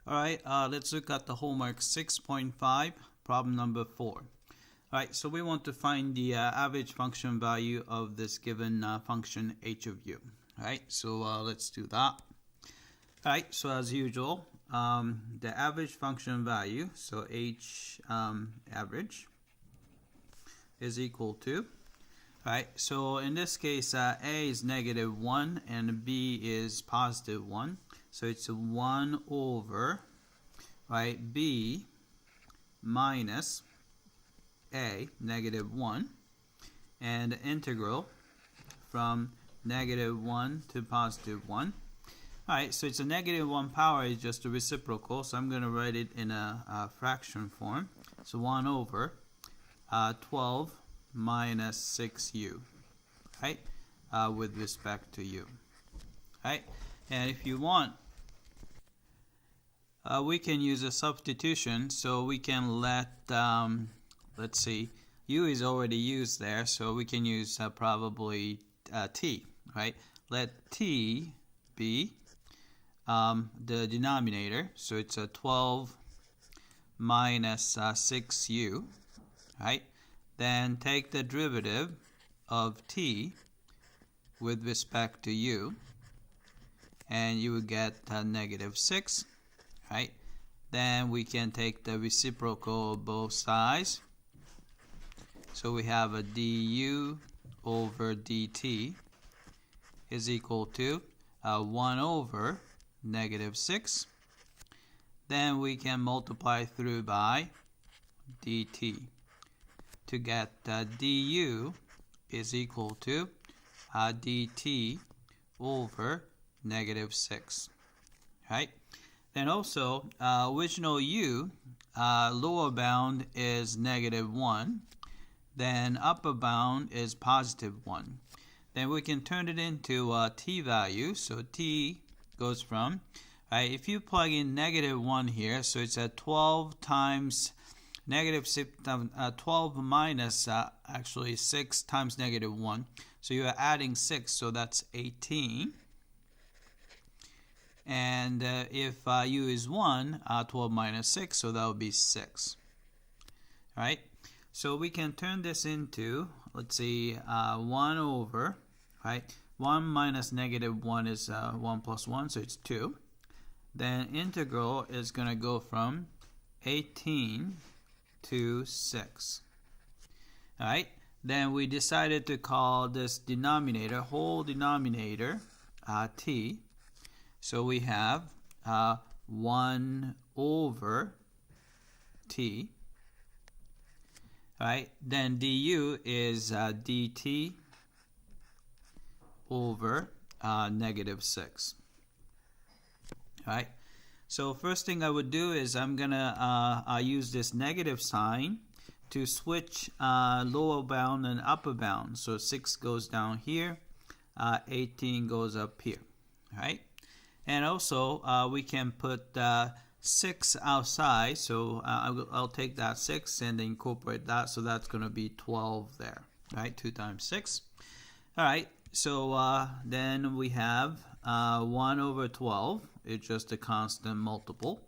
Alright, let's look at the homework 6.5, problem number 4. Alright, so we want to find the average function value of this given function h of u. Alright, so let's do that. Alright, so as usual, the average function value, so h average, is equal to, alright, so in this case, a is -1 and b is +1. So it's 1 over, right, b minus a, -1, and the integral from -1 to +1. Alright, so it's a -1 power is just a reciprocal, so I'm going to write it in a fraction form. So 1 over 12 minus 6u, right, with respect to u. Right, and if you want, we can use a substitution, so we can let, let's see, u is already used there, so we can use probably t, right? Let t be the denominator, so it's a 12 minus 6u, right? Then take the derivative of t with respect to u, and you will get -6, right? Then we can take the reciprocal of both sides, so we have a du over dt is equal to 1 over -6. Then we can multiply through by dt to get du is equal to dt over -6, right? Then also, original u, lower bound is -1, then upper bound is +1. Then we can turn it into a t value, so t goes from, right, if you plug in -1 here, so it's at 12 times -12 minus actually 6 times -1, so you are adding 6, so that's 18. And if u is 1, 12 minus 6, so that would be 6. Right? So we can turn this into, let's see, 1 over, right? 1 minus -1 is 1 plus 1, so it's 2. Then integral is going to go from 18 to 6. Alright? Then we decided to call this denominator, whole denominator, t. So we have 1 over t. Right? Then du is dt over -6. Right? So first thing I would do is I'm gonna use this negative sign to switch lower bound and upper bound. So 6 goes down here, 18 goes up here. Right? And also, we can put 6 outside, so I'll take that 6 and incorporate that, so that's going to be 12 there, right? 2 times 6. All right, so then we have 1 over 12. It's just a constant multiple.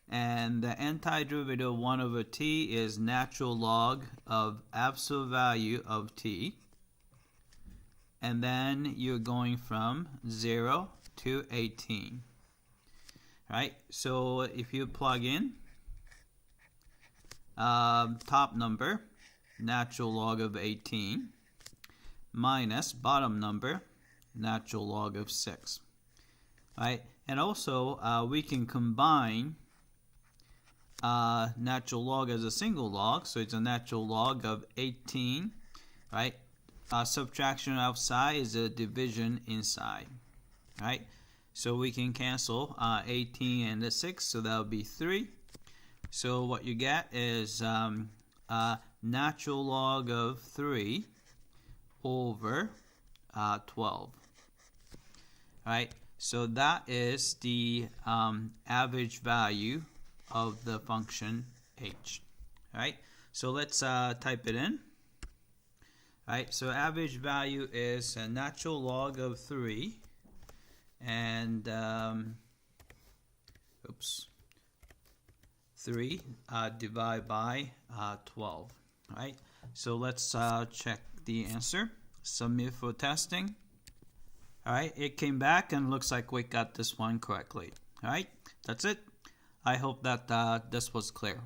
And the antiderivative of 1 over t is natural log of absolute value of t. And then you're going from 0 to 18. Right? So if you plug in top number, natural log of 18, minus bottom number, natural log of 6. Right? And also we can combine natural log as a single log, so it's a natural log of 18. Right? Subtraction outside is a division inside. Right? So we can cancel 18 and the 6, so that would be 3. So what you get is natural log of 3 over 12. Right? So that is the average value of the function h. Right? So let's type it in. Right? So average value is a natural log of 3. And 3 divided by 12. Right? So let's check the answer. Submit for testing. Alright, it came back and looks like we got this one correctly. Alright, that's it. I hope that this was clear.